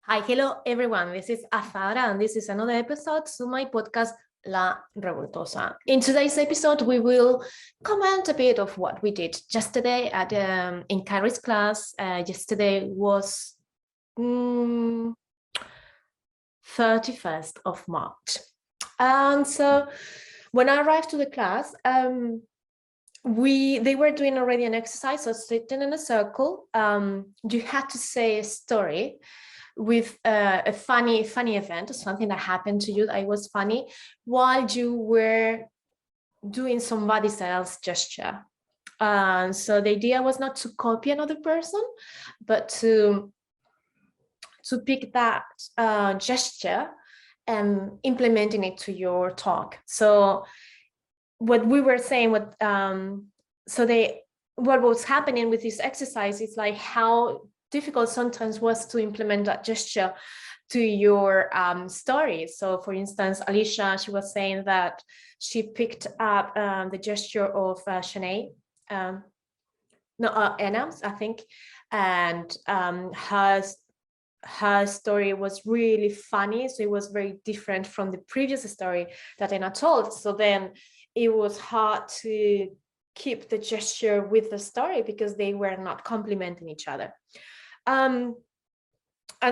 Hi, hello everyone. This is Azara, and this is another episode to my podcast La Revoltosa. In today's episode, we will comment a bit of what we did yesterday at in Carrie's class. Yesterday was 31st of March, and so when I arrived to the class, they were doing already an exercise, so sitting in a circle. You had to say a story with a funny event or something that happened to you that was funny while you were doing somebody else's gesture. So the idea was not to copy another person, but to pick that gesture and implementing it to your talk. So what we were saying, what was happening with this exercise is like how difficult sometimes was to implement that gesture to your story. So for instance, Alicia, she was saying that she picked up the gesture of Shanae, Anna's, I think, and her story was really funny. So it was very different from the previous story that Anna told. So then it was hard to keep the gesture with the story because they were not complementing each other. And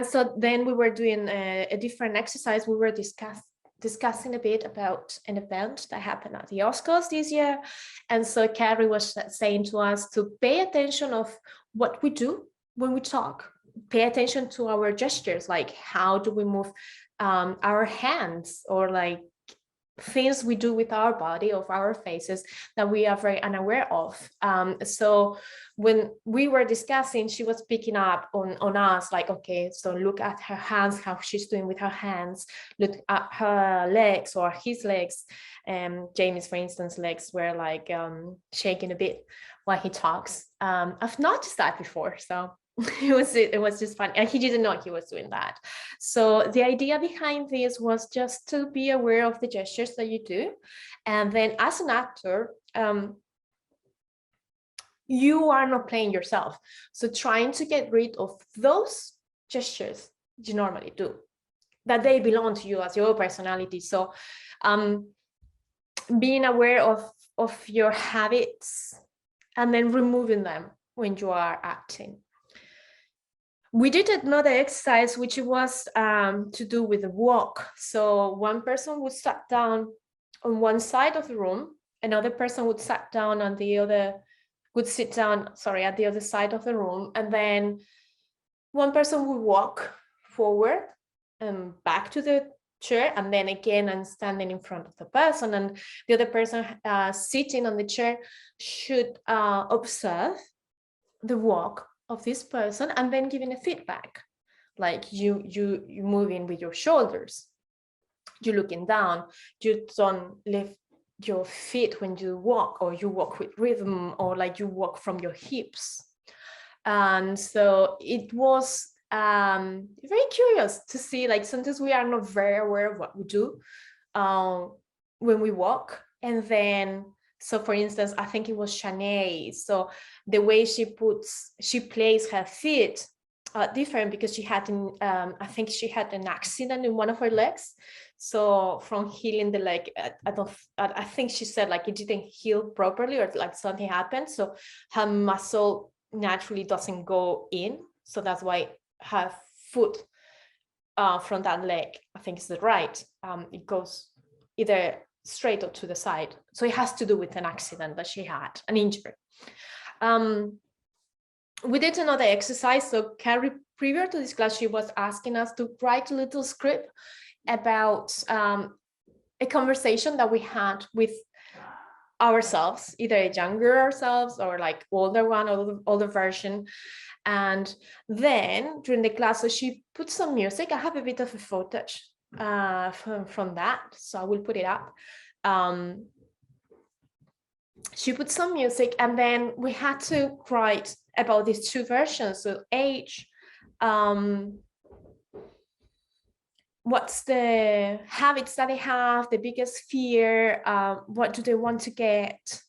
so then we were doing a different exercise. We were discussing a bit about an event that happened at the Oscars this year. And so Carrie was saying to us to pay attention of what we do when we talk, pay attention to our gestures, like how do we move our hands, or like things we do with our body, of our faces, that we are very unaware of. So when we were discussing, she was picking up on us, like, okay, so look at her hands, how she's doing with her hands, look at her legs or his legs. Jamie's, for instance, legs were like shaking a bit while he talks. I've noticed that before, so it was just fun, and he didn't know he was doing that. So the idea behind this was just to be aware of the gestures that you do, and then as an actor, you are not playing yourself, so trying to get rid of those gestures you normally do, that they belong to you as your personality. So being aware of your habits and then removing them when you are acting. We did another exercise, which was to do with the walk. So one person would sit down on one side of the room, another person would sit down at the other side of the room, and then one person would walk forward and back to the chair, and then again and standing in front of the person, and the other person sitting on the chair should observe the walk of this person and then giving a feedback, like you moving with your shoulders, you looking down, you don't lift your feet when you walk, or you walk with rhythm, or like you walk from your hips. And so it was very curious to see, like sometimes we are not very aware of what we do when we walk. And then, so for instance, I think it was Shanae, so the way she plays her feet different, because she had I think she had an accident in one of her legs. So from healing the leg, I think she said like it didn't heal properly, or like something happened, so her muscle naturally doesn't go in, so that's why her foot from that leg, I think is the right, it goes either straight or to the side. So it has to do with an accident that she had, an injury. We did another exercise. So Carrie, prior to this class, she was asking us to write a little script about a conversation that we had with ourselves, either a younger ourselves or like older one, or older version. And then during the class, so she put some music. I have a bit of a footage from that, so I will put it up. She put some music, and then we had to write about these two versions. So age, what's the habits that they have, the biggest fear, what do they want to get,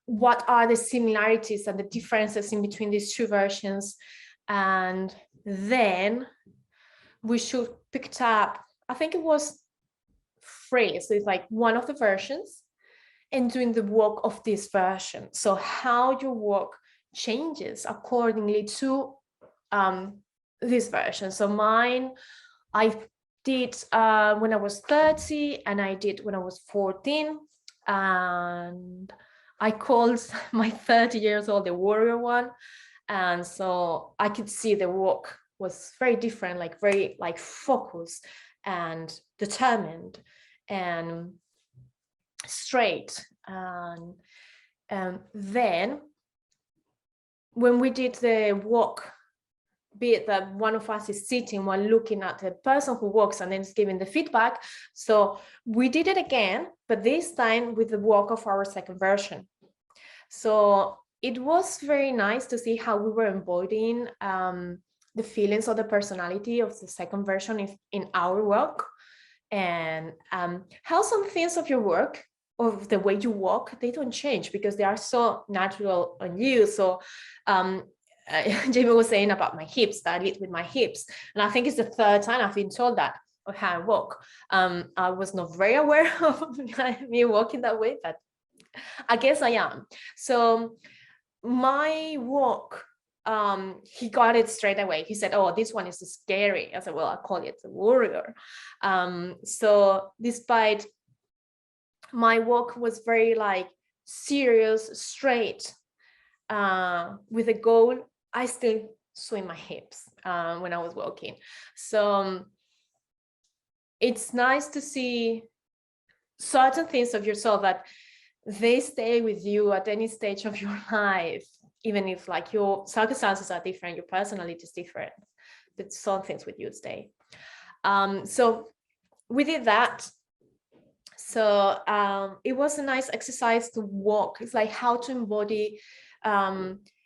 what are the similarities and the differences in between these two versions, And then we should picked up, I think it was free, so it's like one of the versions, and doing the walk of this version. So how your walk changes accordingly to this version. So mine, I did when I was 30, and I did when I was 14, and I called my 30 years old the warrior one. And so I could see the walk was very different, like very like focused and determined and straight. And then when we did the walk, be it that one of us is sitting while looking at the person who walks and then is giving the feedback. So we did it again, but this time with the walk of our second version. So it was very nice to see how we were embodying the feelings of the personality of the second version in our work, and how some things of your work, of the way you walk, they don't change because they are so natural on you. So Jamie was saying about my hips, that I lead with my hips. And I think it's the third time I've been told that of how I walk. I was not very aware of me walking that way, but I guess I am. So my walk, he got it straight away. He said, oh, this one is scary. I said, well, I call it the warrior. So despite my walk was very like serious, straight, with a goal, I still swing my hips when I was walking. So it's nice to see certain things of yourself that they stay with you at any stage of your life, even if like your circumstances are different, your personality is different, but some things with you stay. So we did that. So it was a nice exercise to walk. It's like how to embody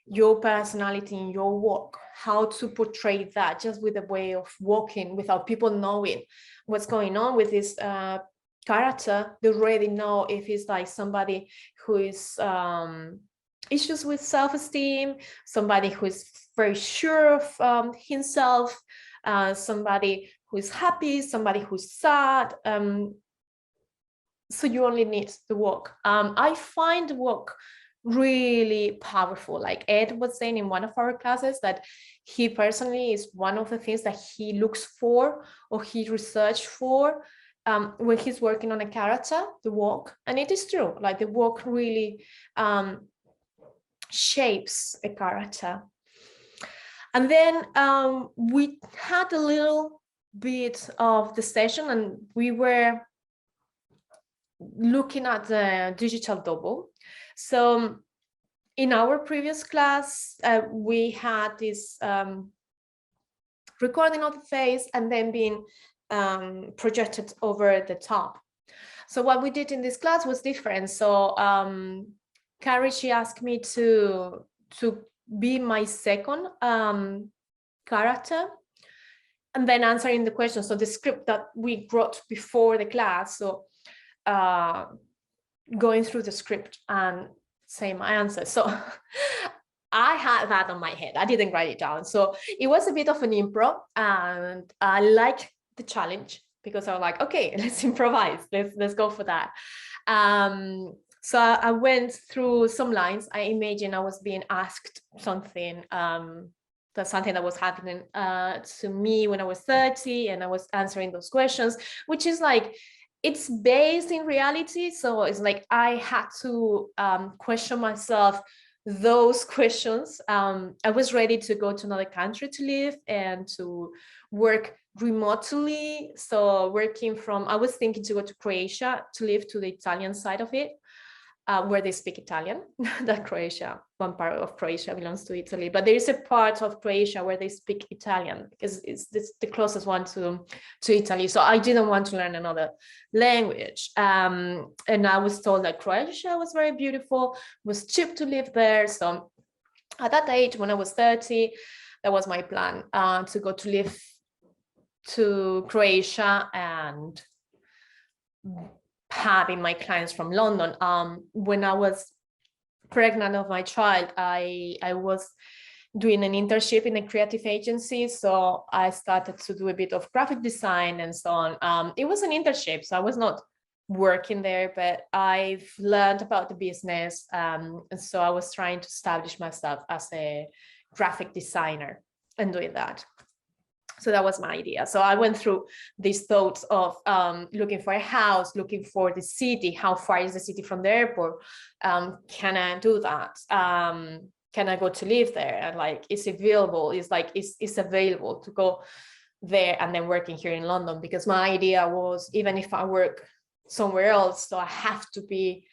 your personality in your walk, how to portray that just with a way of walking without people knowing what's going on with this character. They already know if it's like somebody who is issues with self-esteem, somebody who is very sure of himself, somebody who is happy, somebody who's sad. So you only need the walk. I find the walk really powerful. Like Ed was saying in one of our classes that he personally is one of the things that he looks for or he researched for when he's working on a character, the walk. And it is true, like the walk really shapes a character. And then we had a little bit of the session and we were looking at the digital double. So in our previous class, we had this recording of the face and then being projected over the top. So what we did in this class was different. So Carrie, she asked me to be my second character and then answering the question. So the script that we wrote before the class. So going through the script and saying my answer. So I had that on my head. I didn't write it down. So it was a bit of an improv, and I like the challenge because I was like, okay, let's improvise. Let's go for that. So I went through some lines. I imagine I was being asked something, that's something that was happening to me when I was 30, and I was answering those questions, which is like, it's based in reality. So it's like I had to question myself those questions. I was ready to go to another country to live and to work remotely. So working from, I was thinking to go to Croatia to live to the Italian side of it, where they speak Italian. That Croatia, one part of Croatia belongs to Italy, but there is a part of Croatia where they speak Italian because it's the closest one to Italy. So I didn't want to learn another language. And I was told that Croatia was very beautiful, was cheap to live there. So at that age, when I was 30, that was my plan, to go to live to Croatia and having my clients from London. When I was pregnant of my child, I was doing an internship in a creative agency. So I started to do a bit of graphic design and so on. It was an internship, so I was not working there, but I've learned about the business. And so I was trying to establish myself as a graphic designer and doing that. So that was my idea. So I went through these thoughts of looking for a house, looking for the city. How far is the city from the airport? Can I do that? Can I go to live there? And like, is it available? Is available to go there and then working here in London? Because my idea was, even if I work somewhere else, so I have to be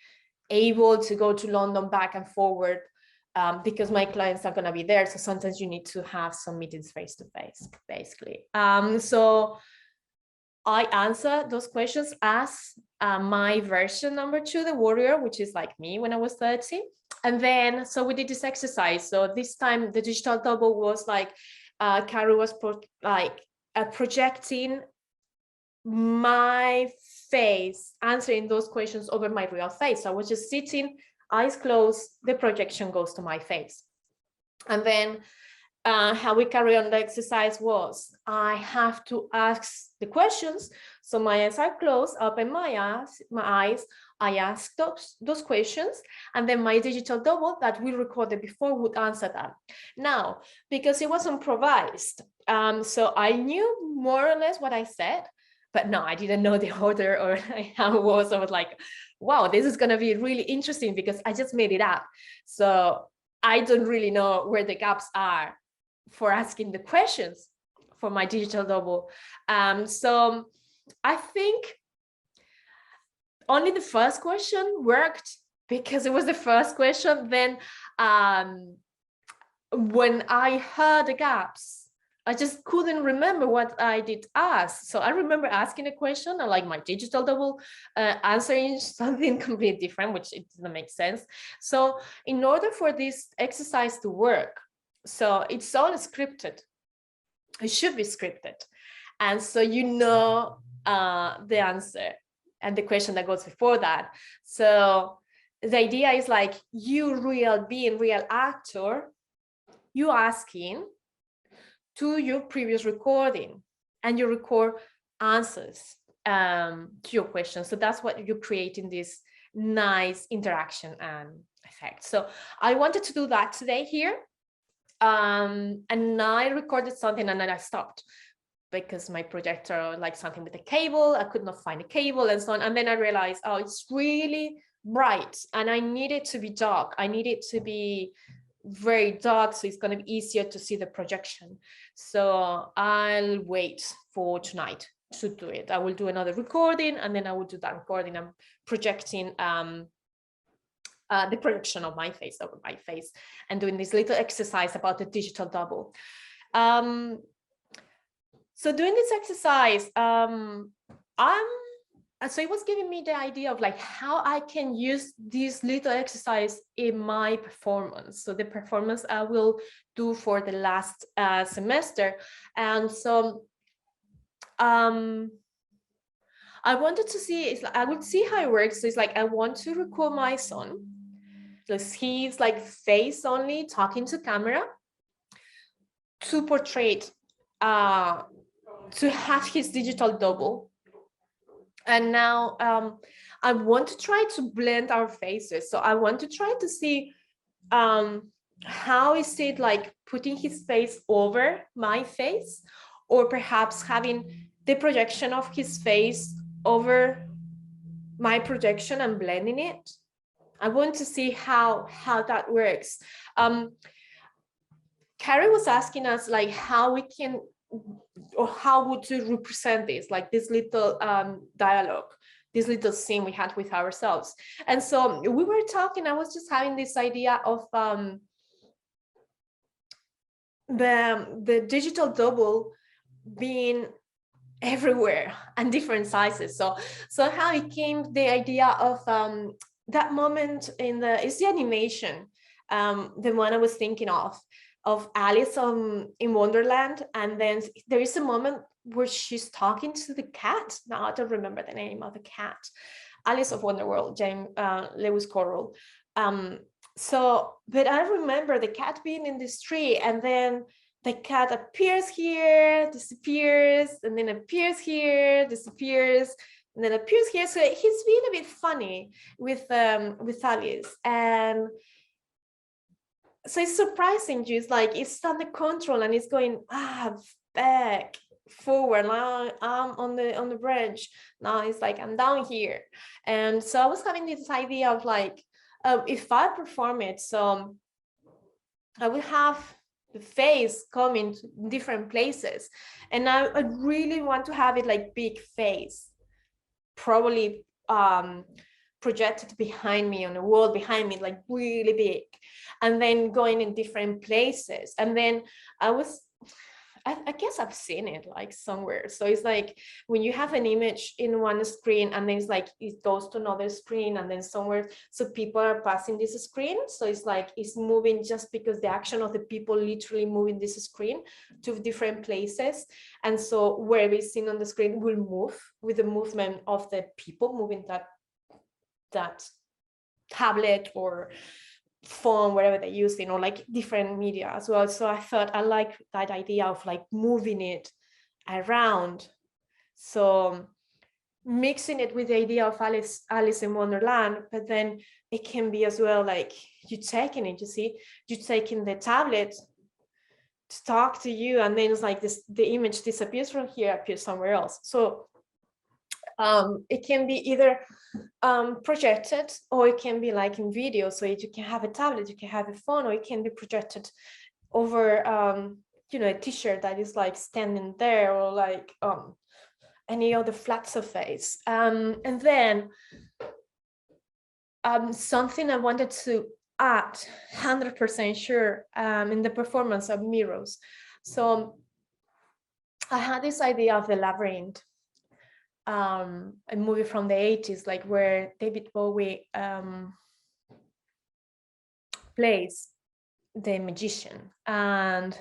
able to go to London back and forward, because my clients are going to be there. So sometimes you need to have some meetings face to face, basically. So I answer those questions as my version number 2, the warrior, which is like me when I was 30. And then, so we did this exercise. So this time the digital double was like, Carrie was projecting my face, answering those questions over my real face. So I was just sitting, eyes closed, the projection goes to my face. And then how we carry on the exercise was, I have to ask the questions. So my eyes are closed, open my eyes, I ask those questions, and then my digital double that we recorded before would answer that. Now, because it was improvised, so I knew more or less what I said, but no, I didn't know the order or how it was. I was like, wow, this is going to be really interesting because I just made it up. So I don't really know where the gaps are for asking the questions for my digital double. So I think only the first question worked because it was the first question. Then when I heard the gaps, I just couldn't remember what I did ask. So I remember asking a question and like my digital double answering something completely different, which it doesn't make sense. So in order for this exercise to work, so it's all scripted. It should be scripted. And so you know the answer and the question that goes before that. So the idea is like you being real actor, you asking to your previous recording and you record answers to your questions. So that's what you're creating, this nice interaction and effect. So I wanted to do that today here. And I recorded something and then I stopped because my projector, like something with a cable, I could not find a cable and so on. And then I realized, oh, it's really bright and I need it to be dark. I need it to be very dark, so it's going to be easier to see the projection. So I'll wait for tonight to do it. I will do another recording and then I will do that recording. I'm projecting the projection of my face over my face and doing this little exercise about the digital double. So doing this exercise, so it was giving me the idea of like how I can use this little exercise in my performance. So the performance I will do for the last semester. And so I wanted to see, it's like, I would see how it works. So it's like, I want to record my son. So he's like face only talking to camera to portray, to have his digital double. And now I want to try to blend our faces. So I want to try to see how is it like putting his face over my face, or perhaps having the projection of his face over my projection and blending it. I want to see how that works. Carrie was asking us like how we can, or how would you represent this, like this little dialogue, this little scene we had with ourselves. And so we were talking, I was just having this idea of the digital double being everywhere and different sizes. So how it came, the idea of that moment in it's the animation, the one I was thinking of Alice in Wonderland. And then there is a moment where she's talking to the cat. Now I don't remember the name of the cat. Alice of Wonderworld, James Lewis Carroll. So, but I remember the cat being in this tree, and then the cat appears here, disappears, and then appears here, disappears, and then appears here. So he's being a bit funny with Alice, and so it's surprising. Just like it's under control, and it's going back, forward. Now I'm on the branch. Now it's like I'm down here, and so I was having this idea of like, if I perform it, so I will have the face coming to different places, and I really want to have it like big face, probably projected behind me on the wall behind me, like really big, and then going in different places. And then I guess I've seen it like somewhere. So it's like when you have an image in one screen and then it's like it goes to another screen and then somewhere, so people are passing this screen. So it's like it's moving just because the action of the people literally moving this screen to different places. And so wherever is seen on the screen will move with the movement of the people moving that tablet or phone, whatever they're using, or like different media as well. So I thought I like that idea of like moving it around. So mixing it with the idea of Alice in Wonderland, but then it can be as well like you taking it, you see, you taking the tablet to talk to you, and then it's like this, the image disappears from here, appears somewhere else. So it can be either projected, or it can be like in video. So you can have a tablet, you can have a phone, or it can be projected over a t-shirt that is like standing there, or like any other flat surface. And then something I wanted to add, 100% sure, in the performance of mirrors. So I had this idea of the labyrinth, a movie from the 80s, like where David Bowie plays the magician. And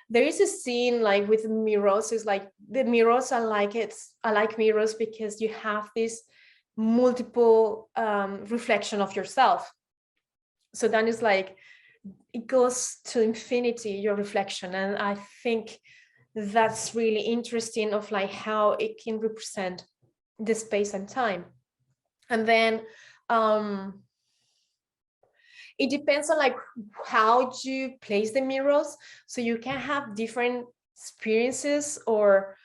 there is a scene like with mirrors. It's like the mirrors, I like mirrors because you have this multiple reflection of yourself. So then it's like it goes to infinity, your reflection. And I think that's really interesting, of like how it can represent the space and time. And then it depends on like how you place the mirrors. So you can have different experiences or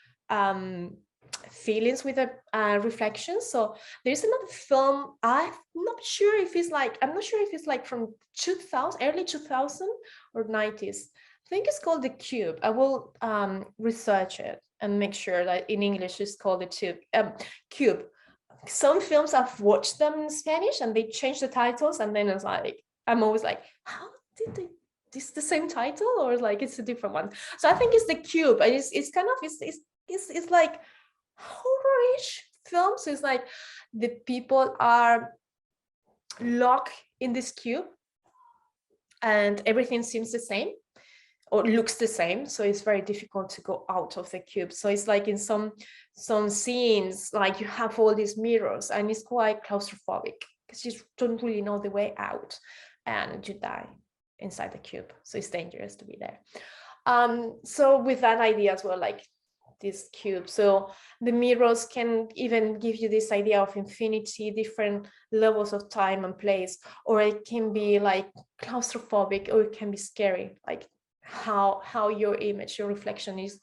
feelings with a reflection. So there's another film, I'm not sure if it's like from 2000, early 2000 or 90s. I think it's called The Cube. I will research it and make sure that in English it's called The Cube. Some films I've watched them in Spanish and they change the titles, and then it's like I'm always like, how did they, this the same title, or like it's a different one? So I think it's The Cube, and it's kind of it's like horror-ish film. So it's like the people are locked in this cube and everything seems the same or looks the same, so it's very difficult to go out of the cube. So it's like in some scenes, like you have all these mirrors and it's quite claustrophobic because you don't really know the way out and you die inside the cube. So it's dangerous to be there. So with that idea as well, like this cube, so the mirrors can even give you this idea of infinity, different levels of time and place, or it can be like claustrophobic, or it can be scary, like how your image, your reflection is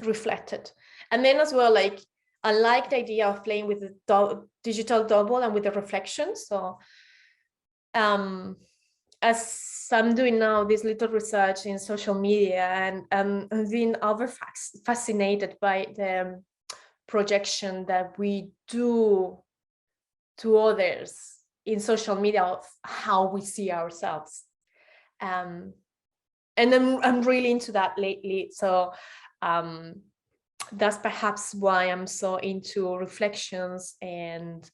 reflected. And then as well, like I like the idea of playing with the digital double and with the reflection. So as I'm doing now this little research in social media, and I'm being fascinated by the projection that we do to others in social media of how we see ourselves. And I'm really into that lately. So that's perhaps why I'm so into reflections and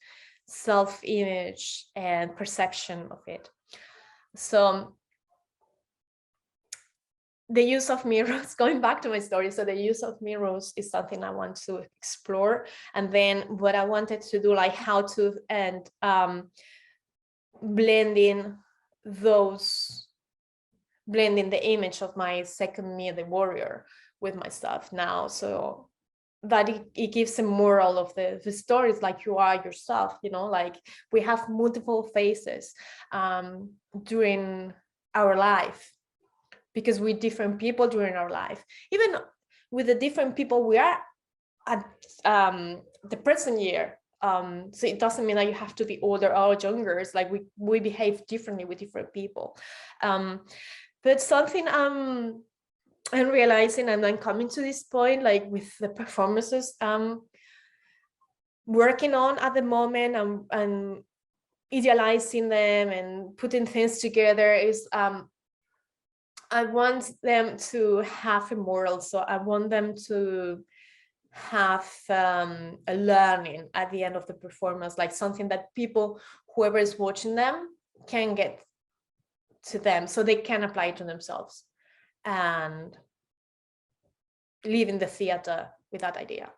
self-image and perception of it. So the use of mirrors, going back to my story, so the use of mirrors is something I want to explore. And then what I wanted to do, like how to, and blending the image of my second me, the warrior, with my stuff now. So that it gives a moral of the stories, like you are yourself, like we have multiple phases during our life, because we're different people during our life. Even with the different people we are at the present year. So it doesn't mean that you have to be older or younger. It's like we behave differently with different people. But something I'm realizing, and I'm coming to this point, like with the performances working on at the moment, and idealizing them and putting things together, is I want them to have a moral. So I want them to have a learning at the end of the performance, like something that people, whoever is watching them, can get to them, so they can apply it to themselves and live in the theater with that idea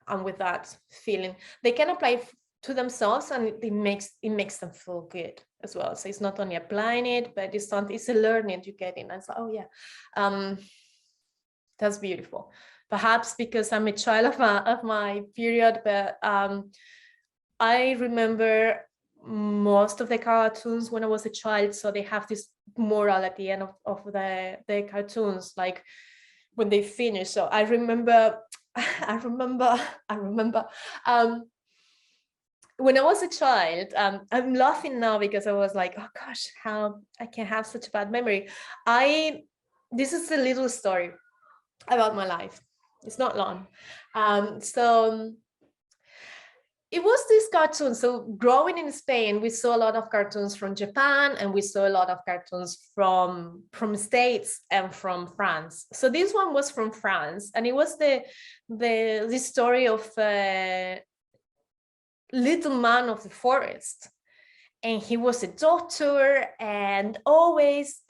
and with that feeling. They can apply it to themselves, and it makes them feel good as well. So it's not only applying it, but it's a learning you get in. And so, oh yeah, that's beautiful. Perhaps because I'm a child of my period, but I remember most of the cartoons when I was a child. So they have this moral at the end of the cartoons, like when they finish. So I remember when I was a child, I'm laughing now because I was like, oh gosh, how I can have such a bad memory. This is a little story about my life. It's not long. So it was this cartoon. So growing in Spain, we saw a lot of cartoons from Japan, and we saw a lot of cartoons from States and from France. So this one was from France, and it was the story of a little man of the forest, and he was a doctor, and always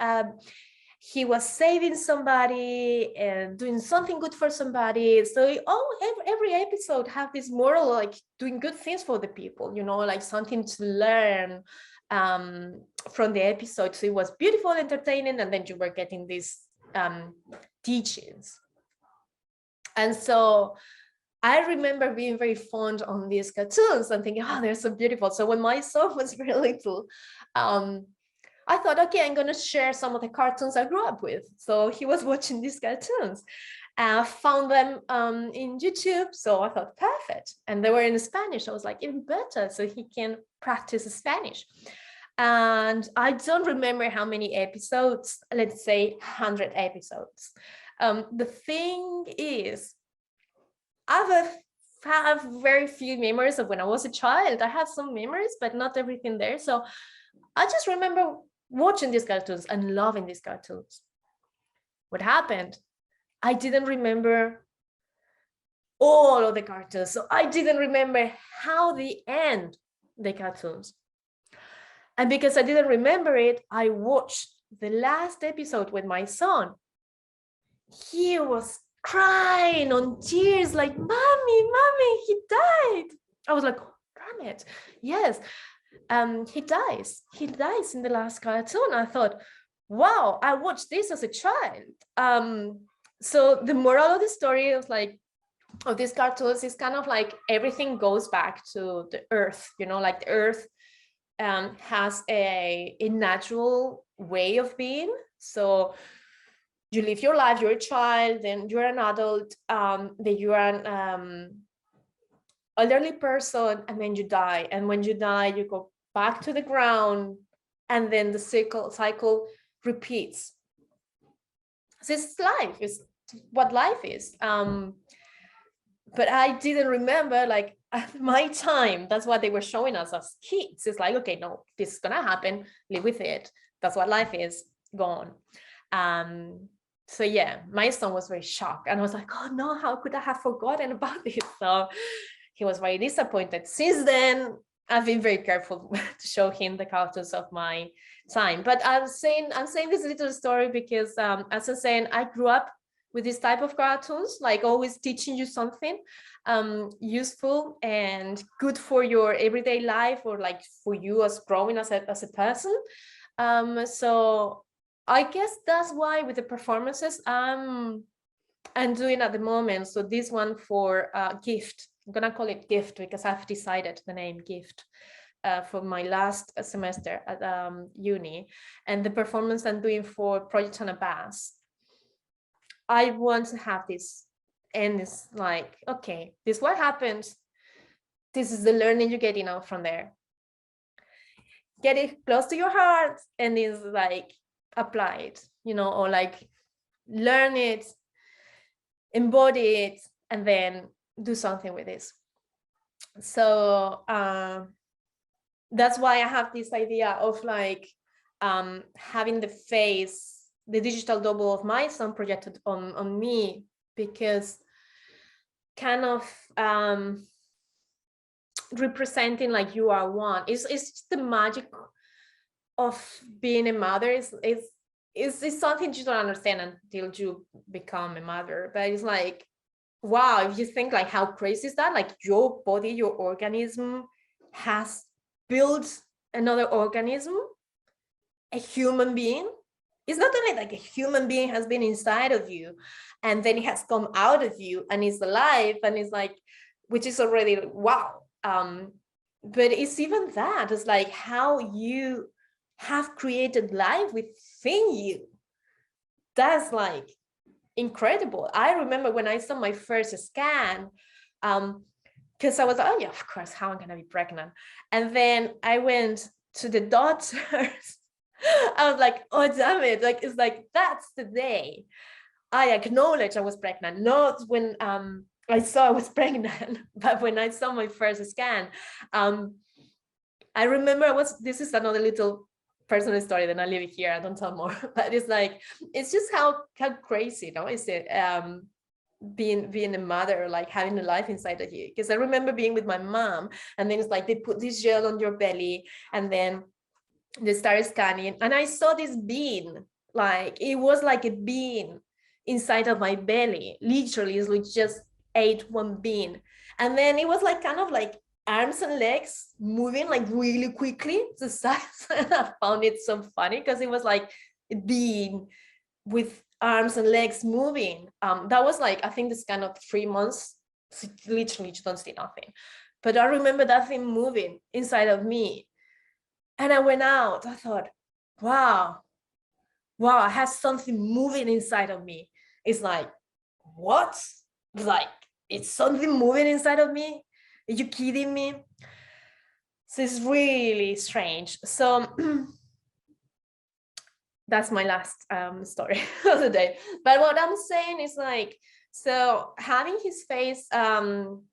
he was saving somebody and doing something good for somebody. So every episode have this moral, like doing good things for the people, like something to learn from the episode. So it was beautiful, entertaining, and then you were getting these teachings. And so I remember being very fond on these cartoons and thinking, oh, they're so beautiful. So when my son was very little, I thought, okay, I'm going to share some of the cartoons I grew up with. So he was watching these cartoons. I found them in YouTube. So I thought, perfect. And they were in Spanish. I was like, even better. So he can practice Spanish. And I don't remember how many episodes, let's say 100 episodes. The thing is, I have very few memories of when I was a child. I have some memories, but not everything there. So I just remember watching these cartoons and loving these cartoons. What happened? I didn't remember all of the cartoons. So I didn't remember how they end the cartoons. And because I didn't remember it, I watched the last episode with my son. He was crying on tears, like, mommy, he died. I was like, oh, damn it. Yes. He dies in the last cartoon. I thought, wow, I watched this as a child. So the moral of the story is like, of these cartoons is kind of like everything goes back to the earth, like the earth has a natural way of being. So you live your life, you're a child, then you're an adult, then you're an elderly person, and then you die. And when you die, you go back to the ground, and then the cycle repeats. So it's life, is what life is. But I didn't remember, like, at my time, that's what they were showing us as kids. It's like, okay, no, this is gonna happen, live with it. That's what life is, gone. So yeah, my son was very shocked, and I was like, oh no, how could I have forgotten about this? So he was very disappointed. Since then, I've been very careful to show him the cartoons of my time. But I'm saying this little story because, as I'm saying, I grew up with this type of cartoons, like always teaching you something useful and good for your everyday life, or like for you as growing as a person. So I guess that's why with the performances I'm doing at the moment. So this one for gift, I'm gonna call it gift because I've decided the name gift for my last semester at uni, and the performance I'm doing for Project on a Bus. I want to have this, and it's like, okay, this is what happened. This is the learning you're getting out from there. Get it close to your heart, and it's like apply it, or like learn it, embody it, and then do something with this. So that's why I have this idea of like having the digital double of my son projected on me, because kind of representing like you are one. It's just the magic of being a mother is something you don't understand until you become a mother. But it's like, wow, if you think like how crazy is that, like your body, your organism has built another organism, a human being. It's not only like a human being has been inside of you and then it has come out of you and is alive, and it's like, which is already wow. But it's even that, it's like how you have created life within you. That's like incredible. I remember when I saw my first scan, because I was like, oh yeah, of course, how am I gonna be pregnant? And then I went to the doctors. I was like, oh damn it, like it's like that's the day I acknowledged I was pregnant. Not when I saw I was pregnant, but when I saw my first scan. I remember this is another little personal story, then I leave it here, I don't tell more. But it's like, it's just how crazy, is it, being a mother, like having a life inside of you. Because I remember being with my mom, and then it's like they put this gel on your belly, and then they started scanning, and I saw this bean, like it was like a bean inside of my belly, literally. It's like just ate one bean, and then it was like kind of like arms and legs moving like really quickly to size. And I found it so funny because it was like a bean with arms and legs moving. That was like, I think this kind of 3 months, so literally you don't see nothing. But I remember that thing moving inside of me. And I went out, I thought, wow, I have something moving inside of me. It's like, what? Like, it's something moving inside of me? Are you kidding me? So it's really strange. So that's my last story of the day. But what I'm saying is like, so having his face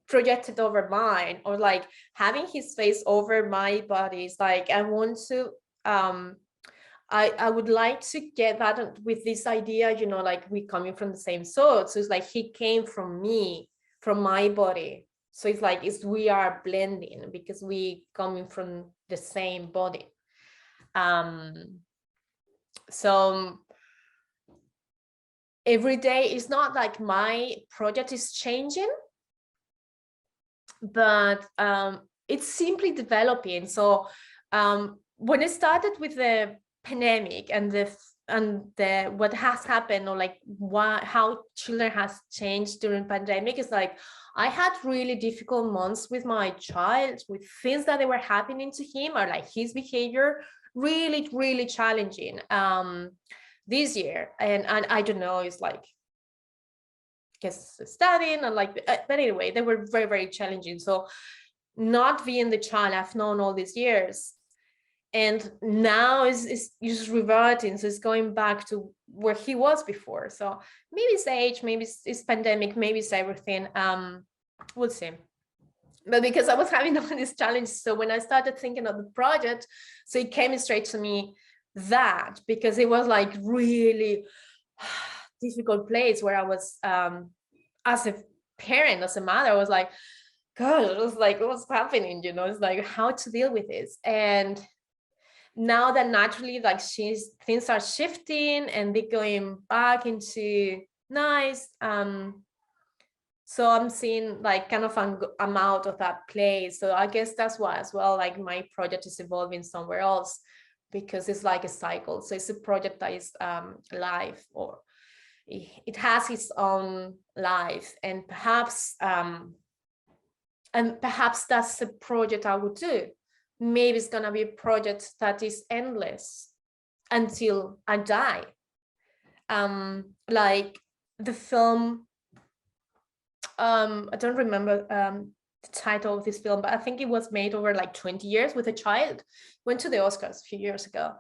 projected over mine, or like having his face over my body, is like, I want to, I would like to get that with this idea, like we coming from the same source. So it's like he came from me, from my body. So it's like we are blending because we coming from the same body. So every day is not like my project is changing, but it's simply developing. So when it started with the pandemic and the what has happened, or like how children has changed during pandemic, is like I had really difficult months with my child, with things that they were happening to him, or like his behavior, really, really challenging this year. And I don't know, it's like, guess studying and like, but anyway, they were very, very challenging. So not being the child I've known all these years, and now is just reverting, so it's going back to where he was before. So maybe it's age, maybe it's pandemic, maybe it's everything. We'll see. But because I was having all these challenges, so when I started thinking of the project, so it came straight to me that, because it was like really difficult place where I was as a parent, as a mother, I was like, God, it was like, what's happening? It's like how to deal with this. And now that naturally, like things are shifting and they're going back into nice. So I'm seeing like kind of I'm out of that place. So I guess that's why as well, like my project is evolving somewhere else, because it's like a cycle. So it's a project that is live, or it has its own life, and perhaps that's the project I would do. Maybe it's gonna be a project that is endless until I die. Like the film, I don't remember the title of this film, but I think it was made over like 20 years with a child. Went to the Oscars a few years ago.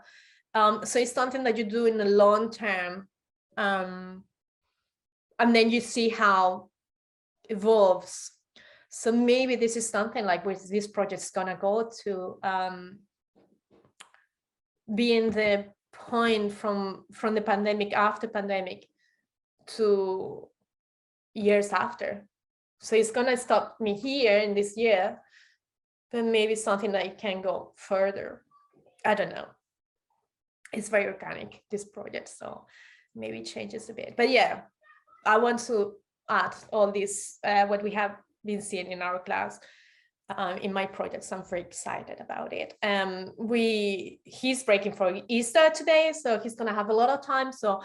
So it's something that you do in the long term, and then you see how it evolves. So maybe this is something like with this project is gonna go to being the point from the pandemic, after pandemic, to years after. So it's gonna stop me here in this year, but maybe something that can go further. I don't know. It's very organic, this project, so maybe it changes a bit. But yeah, I want to add all this, what we have been seeing in our class, in my projects. I'm very excited about it. He's breaking for Easter today, so he's gonna have a lot of time. So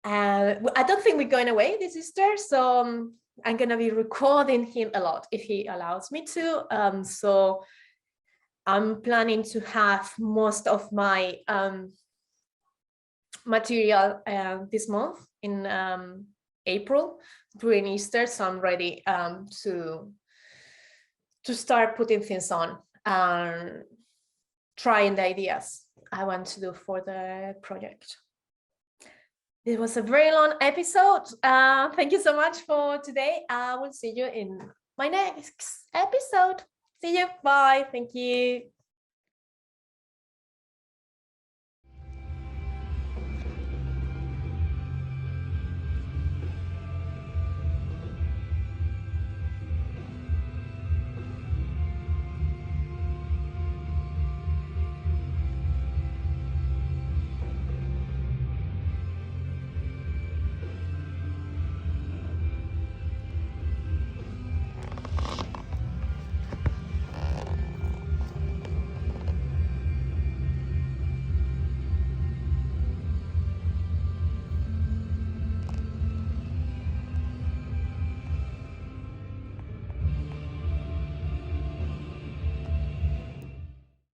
I don't think we're going away this Easter, so I'm gonna be recording him a lot if he allows me to. So I'm planning to have most of my material this month in April during Easter, so I'm ready to start putting things on and trying the ideas I want to do for the project. It was a very long episode. Thank you so much for today. I will see you in my next episode. See you. Bye. Thank you.